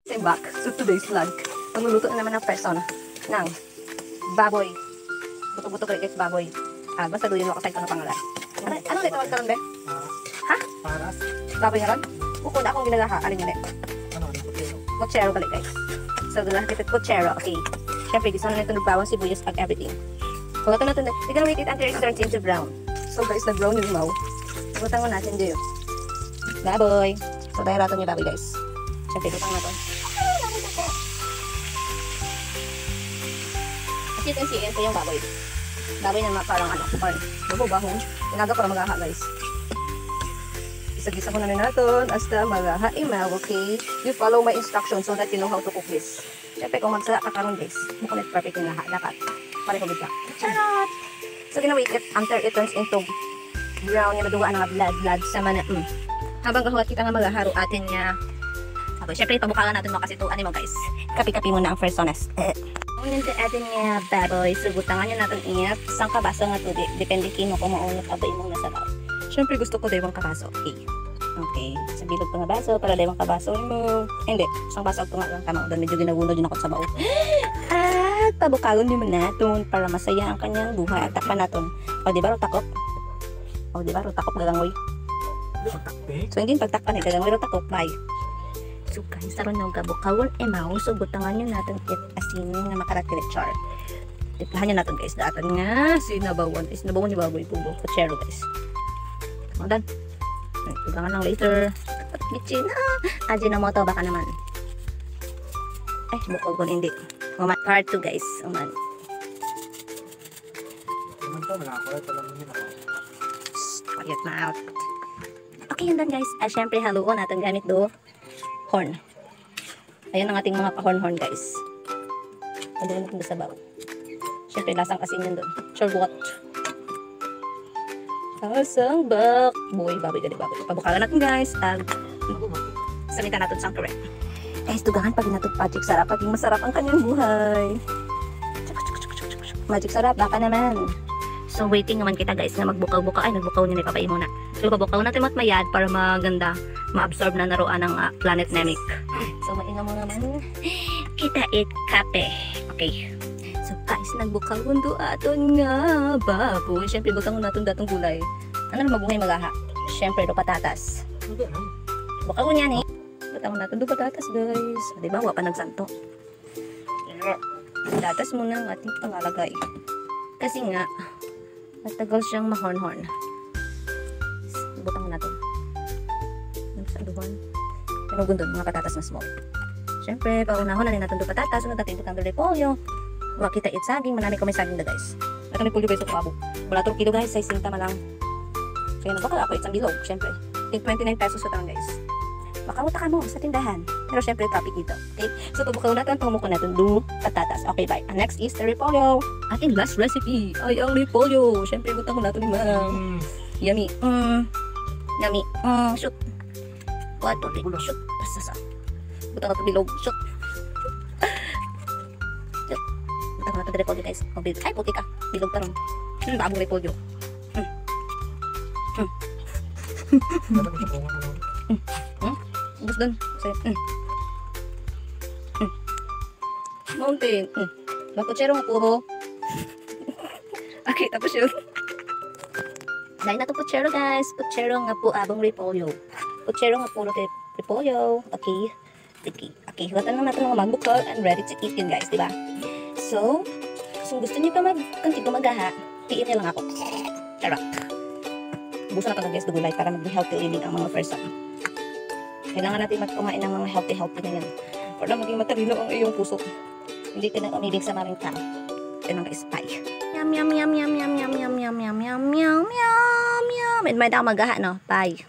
I'm back. So today's vlog, magluluto na naman ng person ng baboy. Buto-buto ko guys, baboy. Basta doon yung makasay ko ng pangalan. Ano ulit tawag ka ron, be? Ha? Paras. Baboy na ron? Bukod akong ginagaha. Alin yun eh? Ano? Pochero balik guys. So doon lang kita pochero. Okay. Siyempre, gusto na nito nagbawang sibuyas pag everything. Kung ito na ito, we're gonna wait it until it turns into brown. So guys, nag-brown yung mau. Butang mo natin dito. Baboy. So dahil rato niya baboy guys. Siyempre, butang natin. As you can see, ito yung baboy. Baboy na parang ano, corn. Bago bahon. Tinaga ko na magaha guys. Isa-gisa ko na natin hasta magaha imaw, okay? You follow my instructions so that you know how to cook this. Siyempre, kung magsala ka karon guys, mukulit perfect yung lahat. Dapat. Pareho ka. Charot! So, gina-wait it until it turns into brown yung naduwa ng blood sama na. Habang kahuat kita nga maghaharo atin niya. Siyempre, pabukalan natin mo kasi ito, ano mo guys, kapi-kapi muna ang first honest. Ngayon natin atin niya, baboy. So, butangan niya natin ingat. Isang kabaso nga ito, depende kino kung maunot ka ba yung nasabaw. Siyempre, gusto ko dewang kabaso. Okay. Okay. Sa bilog pa nga baso, para dewang kabaso mo. Hindi, isang baso ito nga lang tama. Doon medyo ginawunod yun ako sa bao. At pabukalan naman natin para masaya ang kanyang buhay. At takpan natin. O, di ba, rotakop? O, di ba, rotakop galangoy? So, hindi pagtakpan eh. Galangoy rotakop. Bye. So guys, taron ng gabukawan emaw. So butangan nyo natin it asin nga makarakilitsar. Tiplahan nyo natin guys. Datan nga sinabawan. Sinabawan yung baboy pubo. Pochero guys. Come on. Tugangan lang later. Bitchin ha. Ajinomoto baka naman. Ay, bukol ko hindi. Part 2 guys. Uman. Quiet na out. Okay yun dan guys. Syempre haluon natin gamit do horn. Ayan ang ating mga ka-horn-horn guys. Pwede natin sa baw. Siyempre lasang asin yun doon. Sure what? Lasang bak. Boy, baboy gali baboy. Pabukalan natin guys. Salita natin sang correct. Guys, tugangan pag natin magic sarap. Paging masarap ang kanyang buhay. Magic sarap, baka naman. So waiting naman kita guys na magbukaw-bukaw. Ay, nagbukaw niya may papain muna. So pabukaw natin matmayad para maganda ma-absorb na naroan ng planet Namek. So mainam mo naman. Kita it kape. Okay. So guys, nagbukaw mundo aton nga baboy. Siyempre butang natin datong gulay. Ano na mabuhay magaha? Siyempre do patatas. Bukaw niya ni. Butang natin do patatas guys. Di ba? Wa pa nagsanto. Patatas muna ang ating pangalagay. Kasi nga matagal siyang mahorn-horn. Butang natin. Nagsaluhan. Pinugon doon, mga patatas na small. Siyempre, paunahon na rin natin doon patatas. Sunod natin butang doon repolyo. Wakita it saging. Manami ko may saging na guys. Ito repolyo guys, ito pabo. Wala 2 kilo guys, size 5 malang. Kaya nagbakal ako, isang bilog. Siyempre, 29 pesos sa taon guys. Makawata ka mo sa tindahan. Pero siyempre, topic dito. Okay? So, tubukaw natin, pumuko natin doon patatas. Okay, bye. Next is the repolyo. Ating last recipe ay ang repolyo. Siyempre, butang natin ni ma'am. Yummy. Yummy. Shoot. Wato din. Shoot. Basta sa. Butang natin bilog. Shoot. Shoot. Butang natin repolyo guys. Ay, puti ka. Bilog ka ron. Babong repolyo. Ubus dun. Mountain. Mapuchero nga po. Okay, tapos yun. Dahil na ito puchero guys. Puchero nga po abong repolyo. Puchero nga po repolyo. Okay. Okay. Hugatan lang natin mga magbukal and ready to eat yun guys. Diba? So, kung gusto niyo pa magkantig magaha, tiin niyo lang ako. Charot. Ubusan na ito guys dugulay para mag-be healthy living ang mga person. Kailangan natin kumain ng mga healthy na yan. Para maging matalino ang iyong puso. Hindi ka na umilig sa maring tao. Yan ang ka-spy. Yum, yum, yum, yum, yum, yum, yum, yum, yum, yum, yum, yum, yum. And may daw magaha, no? Bye.